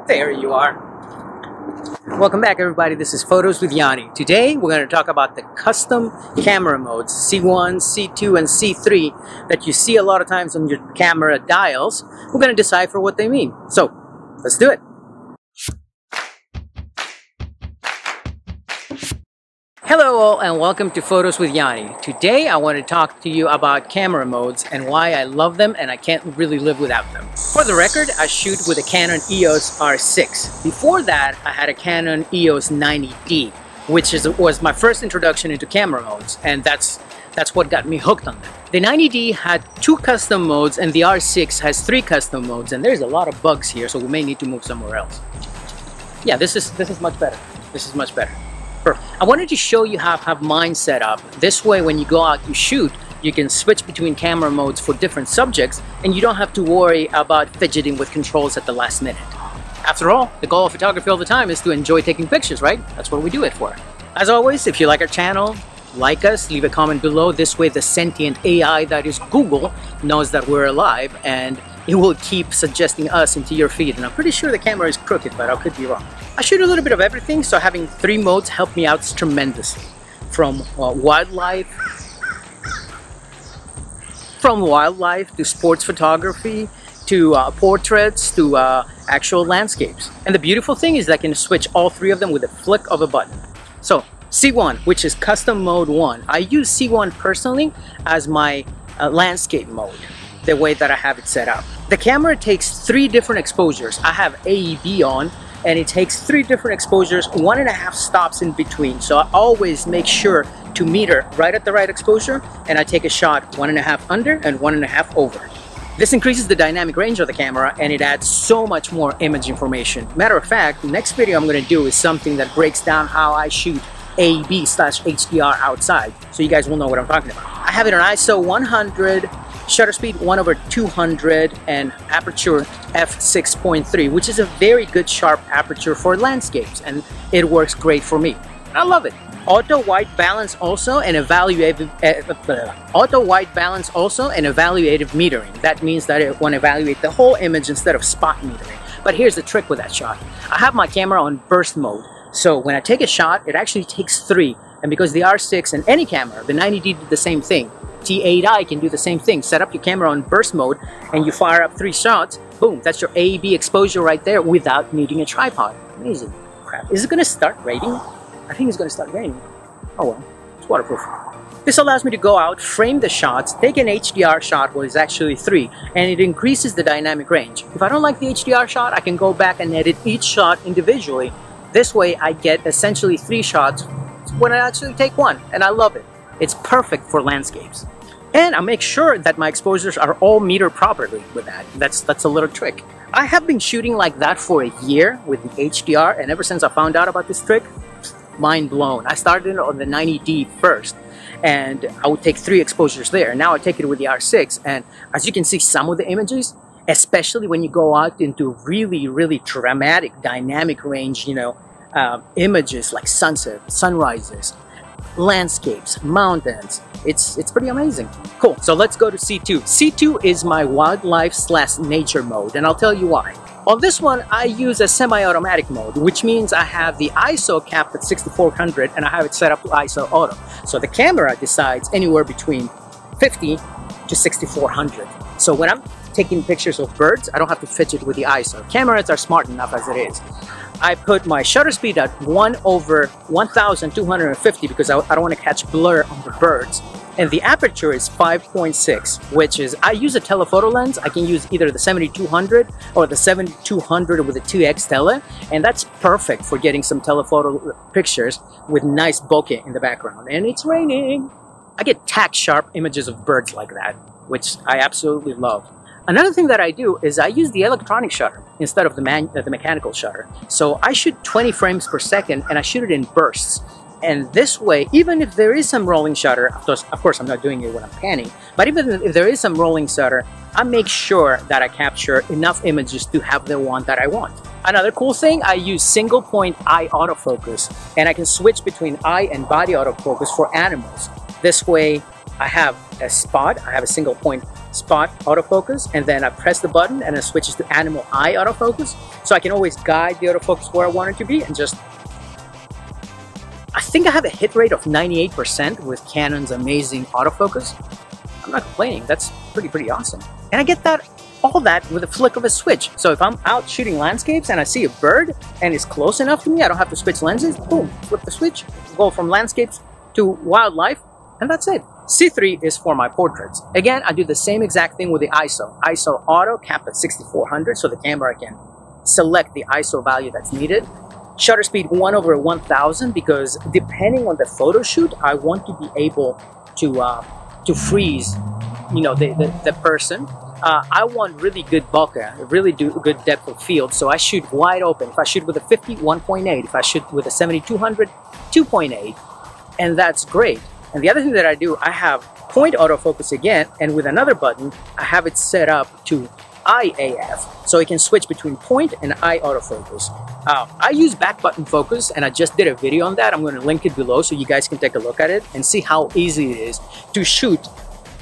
There you are. Welcome back, everybody. This is Photos with Yanni. Today we're going to talk about the custom camera modes C1, C2, and C3 that you see a lot of times on your camera dials. We're going to decipher what they mean. So let's do it. Hello all and welcome to Photos with Yanni. Today I want to talk to you about camera modes and why I love them and I can't really live without them. For the record, I shoot with a Canon EOS R6. Before that, I had a Canon EOS 90D, which was my first introduction into camera modes, and that's what got me hooked on them. The 90D had 2 custom modes and the R6 has 3 custom modes, and there's a lot of bugs here, so we may need to move somewhere else. Yeah, this is much better. This is much better. I wanted to show you how I have mine set up. This way, when you go out to shoot, you can switch between camera modes for different subjects and you don't have to worry about fidgeting with controls at the last minute. After all, the goal of photography all the time is to enjoy taking pictures, right? That's what we do it for. As always, if you like our channel, like us, leave a comment below. This way the sentient AI that is Google knows that we're alive and it will keep suggesting us into your feed. And I'm pretty sure the camera is crooked, but I could be wrong. I shoot a little bit of everything, so having 3 modes helped me out tremendously. From wildlife to sports photography to portraits to actual landscapes. And the beautiful thing is that I can switch all 3 of them with a flick of a button. So C1, which is custom mode 1. I use C1 personally as my landscape mode, the way that I have it set up. The camera takes 3 different exposures. I have AEB on, and it takes 3 different exposures, 1.5 stops in between. So I always make sure to meter right at the right exposure, and I take a shot 1.5 under and 1.5 over. This increases the dynamic range of the camera, and it adds so much more image information. Matter of fact, the next video I'm going to do is something that breaks down how I shoot AEB/HDR outside, so you guys will know what I'm talking about. I have it on ISO 100, shutter speed 1/200, and aperture f6.3, which is a very good sharp aperture for landscapes, and it works great for me. I love it. Auto white balance also and evaluative metering. That means that it want to evaluate the whole image instead of spot metering. But here's the trick with that shot. I have my camera on burst mode, so when I take a shot, it actually takes 3. And because the R6 and any camera, the 90D did the same thing. T8i can do the same thing. Set up your camera on burst mode and you fire up 3 shots. Boom, that's your AEB exposure right there without needing a tripod. Amazing. Crap. Is it going to start raining? I think it's going to start raining. Oh well, it's waterproof. This allows me to go out, frame the shots, take an HDR shot where it's actually 3, and it increases the dynamic range. If I don't like the HDR shot, I can go back and edit each shot individually. This way I get essentially 3 shots when I actually take 1, and I love it. It's perfect for landscapes. And I make sure that my exposures are all metered properly with that. That's a little trick. I have been shooting like that for a year with the HDR, and ever since I found out about this trick, mind blown. I started on the 90D first, and I would take 3 exposures there. Now I take it with the R6, and as you can see, some of the images, especially when you go out into really, really dramatic dynamic range, you know, images like sunset, sunrises, landscapes, mountains, it's pretty amazing. Cool, so let's go to C2. C2 is my wildlife/nature mode, and I'll tell you why. On this one, I use a semi-automatic mode, which means I have the ISO capped at 6400 and I have it set up to ISO auto. So the camera decides anywhere between 50 to 6400. So when I'm taking pictures of birds, I don't have to fidget with the ISO. Cameras are smart enough as it is. I put my shutter speed at 1/1250 because I don't want to catch blur on the birds. And the aperture is 5.6, which is, I use a telephoto lens. I can use either the 7200 or the 7200 with a 2x tele, and that's perfect for getting some telephoto pictures with nice bokeh in the background. And it's raining. I get tack sharp images of birds like that, which I absolutely love. Another thing that I do is I use the electronic shutter instead of the mechanical shutter. So I shoot 20 frames per second and I shoot it in bursts. And this way, even if there is some rolling shutter, of course I'm not doing it when I'm panning, but even if there is some rolling shutter, I make sure that I capture enough images to have the one that I want. Another cool thing, I use single point eye autofocus, and I can switch between eye and body autofocus for animals. This way, I have a spot. I have a single point spot autofocus, and then I press the button and it switches to animal eye autofocus. So I can always guide the autofocus where I want it to be and just... I think I have a hit rate of 98% with Canon's amazing autofocus. I'm not complaining. That's pretty awesome. And I get all that with a flick of a switch. So if I'm out shooting landscapes and I see a bird and it's close enough to me, I don't have to switch lenses. Boom, flip the switch, go from landscapes to wildlife, and that's it. C3 is for my portraits. Again, I do the same exact thing with the ISO. ISO auto capped at 6400, so the camera can select the ISO value that's needed. Shutter speed 1/1000, because depending on the photo shoot, I want to be able to freeze, you know, the person. I want really good bokeh, really good depth of field, so I shoot wide open. If I shoot with a 50, 1.8. If I shoot with a 7200, 2.8, and that's great. And the other thing that I do, I have point autofocus again, and with another button, I have it set up to IAF, so it can switch between point and eye autofocus. I use back button focus, and I just did a video on that. I'm going to link it below so you guys can take a look at it and see how easy it is to shoot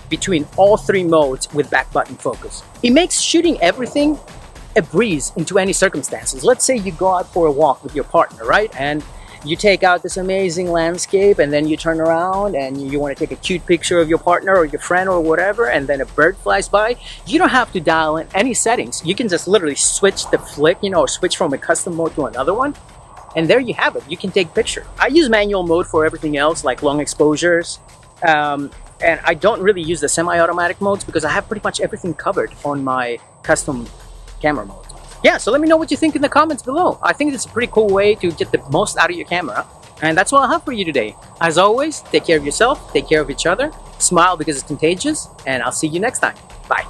between all three modes with back button focus. It makes shooting everything a breeze into any circumstances. Let's say you go out for a walk with your partner, right? And you take out this amazing landscape, and then you turn around and you want to take a cute picture of your partner or your friend or whatever, and then a bird flies by. You don't have to dial in any settings. You can just literally switch the flick, you know, or switch from a custom mode to another one, and there you have it. You can take picture. I use manual mode for everything else, like long exposures, and I don't really use the semi-automatic modes because I have pretty much everything covered on my custom camera mode. Yeah, so let me know what you think in the comments below. I think it's a pretty cool way to get the most out of your camera. And that's what I have for you today. As always, take care of yourself, take care of each other, smile because it's contagious, and I'll see you next time. Bye.